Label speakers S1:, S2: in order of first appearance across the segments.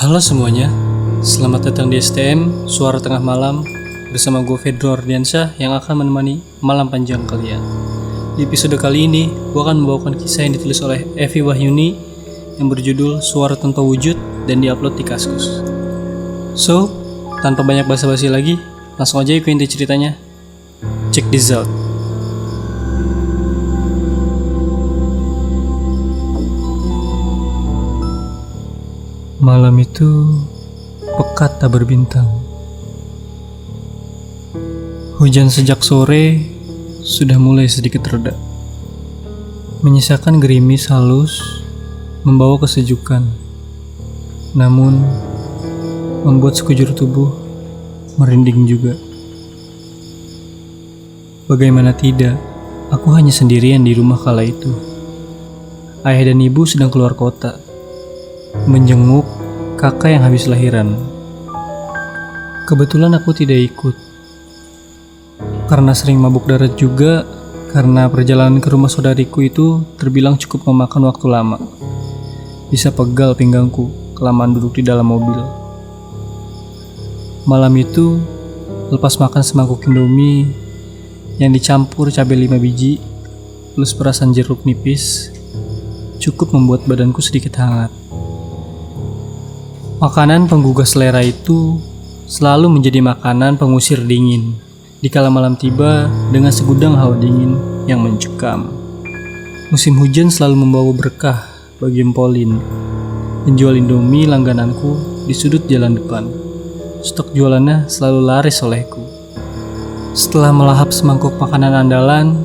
S1: Halo semuanya, selamat datang di STM Suara Tengah Malam bersama gue Fedro Ardiansyah yang akan menemani malam panjang kalian. Di episode kali ini, gue akan membawakan kisah yang ditulis oleh Evi Wahyuni yang berjudul Suara Tanpa Wujud dan diupload di Kaskus. So, tanpa banyak basa-basi lagi, langsung aja ikutin ceritanya. Check this out. Malam itu pekat tak berbintang. Hujan sejak sore sudah mulai sedikit reda, menyisakan gerimis halus membawa kesejukan, namun membuat sekujur tubuh merinding juga. Bagaimana tidak, aku hanya sendirian di rumah kala itu. Ayah dan ibu sedang keluar kota menjenguk kakak yang habis lahiran. Kebetulan aku tidak ikut karena sering mabuk darat juga, karena perjalanan ke rumah saudariku itu terbilang cukup memakan waktu lama. Bisa pegal pinggangku kelamaan duduk di dalam mobil. Malam itu, lepas makan semangkuk Indomie yang dicampur cabai 5 biji plus perasan jeruk nipis, cukup membuat badanku sedikit hangat. Makanan penggugah selera itu selalu menjadi makanan pengusir dingin dikala malam tiba dengan segudang hawa dingin yang mencekam. Musim hujan selalu membawa berkah bagi Empolin, penjual Indomie langgananku di sudut jalan depan. Stok jualannya selalu laris olehku. Setelah melahap semangkuk makanan andalan,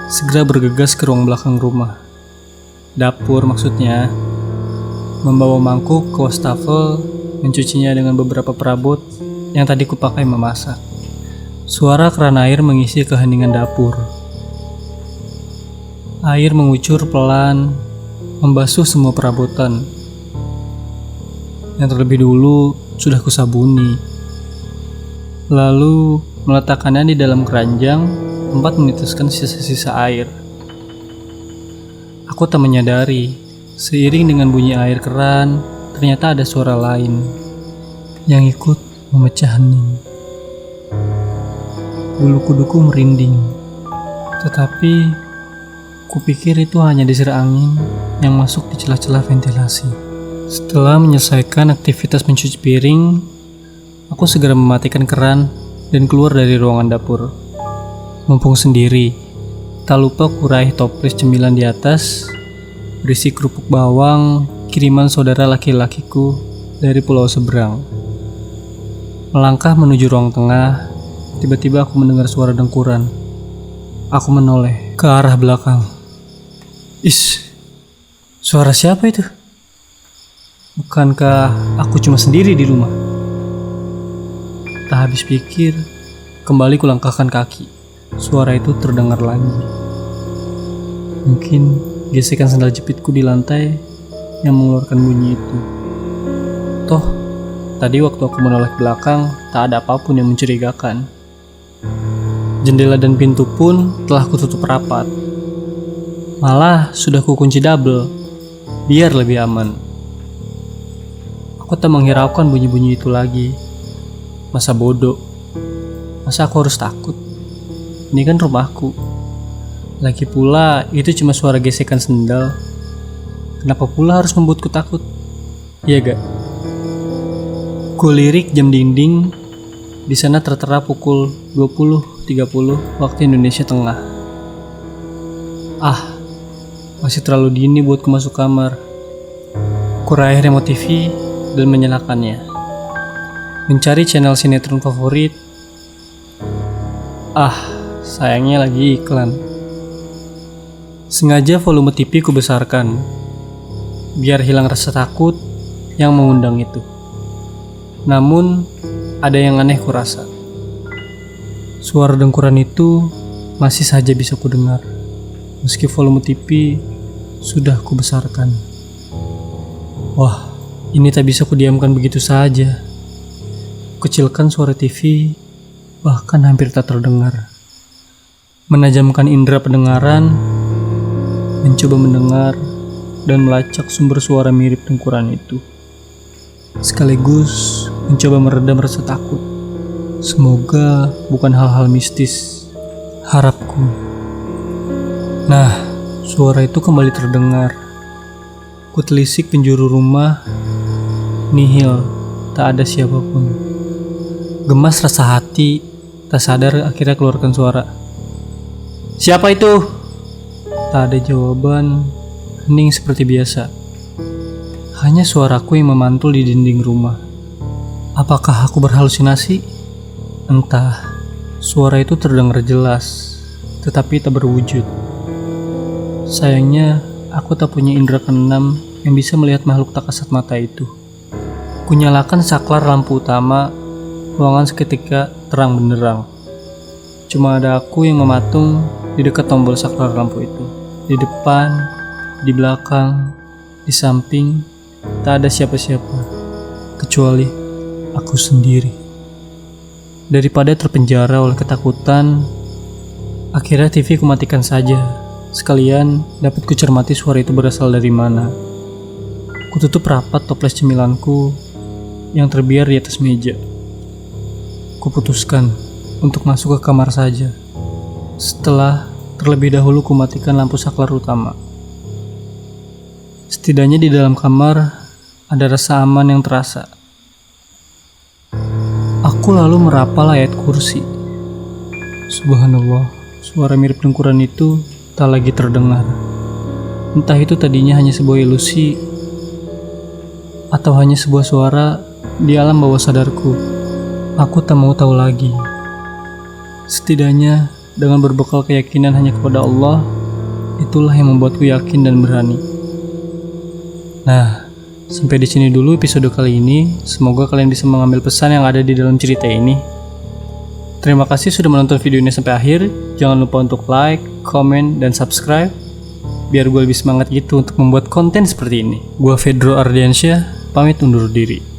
S1: segera bergegas ke ruang belakang rumah. Dapur maksudnya. Membawa mangkuk ke wastafel, mencucinya dengan beberapa perabot yang tadi kupakai memasak. Suara keran air mengisi keheningan dapur. Air mengucur pelan, membasuh semua perabotan yang terlebih dulu sudah kusabuni. Lalu meletakkannya di dalam keranjang tempat menitiskan sisa-sisa air. Aku tak menyadari, seiring dengan bunyi air keran, ternyata ada suara lain yang ikut memecah hening. Bulu kuduku merinding, tetapi kupikir itu hanya desir angin yang masuk di celah-celah ventilasi. Setelah menyelesaikan aktivitas mencuci piring, aku segera mematikan keran dan keluar dari ruangan dapur. Mumpung sendiri, tak lupa kuraih toples cemilan di atas berisi kerupuk bawang kiriman saudara laki-lakiku dari pulau seberang. Melangkah menuju ruang tengah, tiba-tiba aku mendengar suara dengkuran. Aku menoleh ke arah belakang. Suara siapa itu? Bukankah aku cuma sendiri di rumah? Tak habis pikir, kembali kulangkahkan kaki. Suara itu terdengar lagi. Mungkin gesekan sandal jepitku di lantai yang mengeluarkan bunyi itu. Toh, tadi waktu aku menoleh ke belakang, tak ada apapun yang mencurigakan. Jendela dan pintu pun telah kututup rapat. Malah sudah kukunci double, biar lebih aman. Aku tak menghiraukan bunyi-bunyi itu lagi. Masa bodoh? Masa aku harus takut? Ini kan rumahku. Lagi pula, itu cuma suara gesekan sendal. Kenapa pula harus membuatku takut? Iya gak? Kulirik jam dinding. Di sana tertera pukul 20.30 waktu Indonesia Tengah. Masih terlalu dini buatku masuk kamar. Kuraih remote TV dan menyalakannya. Mencari channel sinetron favorit. Sayangnya lagi iklan. Sengaja volume TV ku besarkan, biar hilang rasa takut yang mengundang itu. Namun, ada yang aneh kurasa. Suara dengkuran itu masih saja bisa ku dengar, meski volume TV sudah ku besarkan. Wah, ini tak bisa ku diamkan begitu saja. Kecilkan suara TV, bahkan hampir tak terdengar. Menajamkan indera pendengaran, mencoba mendengar dan melacak sumber suara mirip dengkuran itu. sekaligus mencoba meredam rasa takut. Semoga bukan hal-hal mistis, harapku. Nah, suara itu kembali terdengar. Kutelisik penjuru rumah, nihil, tak ada siapapun. Gemas rasa hati, tak sadar akhirnya keluarkan suara. "Siapa itu?" Tak ada jawaban, hening seperti biasa. Hanya suaraku yang memantul di dinding rumah. Apakah aku berhalusinasi? Entah, suara itu terdengar jelas, tetapi tak berwujud. Sayangnya, aku tak punya indera keenam yang bisa melihat makhluk tak kasat mata itu. Kunyalakan saklar lampu utama, ruangan seketika terang benderang. Cuma ada aku yang mematung di dekat tombol saklar lampu itu. Di depan, di belakang, di samping, tak ada siapa-siapa, kecuali aku sendiri. Daripada terpenjara oleh ketakutan, akhirnya TV kumatikan saja. Sekalian dapat kucermati suara itu berasal dari mana. Kututup rapat toples cemilanku yang terbiar di atas meja. Kuputuskan untuk masuk ke kamar saja. Setelah terlebih dahulu kumatikan lampu saklar utama. Setidaknya di dalam kamar ada rasa aman yang terasa. Aku lalu merapal ayat kursi. Subhanallah, suara mirip dengkuran itu tak lagi terdengar. Entah itu tadinya hanya sebuah ilusi atau hanya sebuah suara di alam bawah sadarku. Aku tak mau tahu lagi. Setidaknya dengan berbekal keyakinan hanya kepada Allah, itulah yang membuatku yakin dan berani. Nah, sampai di sini dulu episode kali ini. Semoga kalian bisa mengambil pesan yang ada di dalam cerita ini. Terima kasih sudah menonton video ini sampai akhir. Jangan lupa untuk like, komen, dan subscribe biar gue lebih semangat gitu untuk membuat konten seperti ini. Gue Fedro Ardiansyah, pamit undur diri.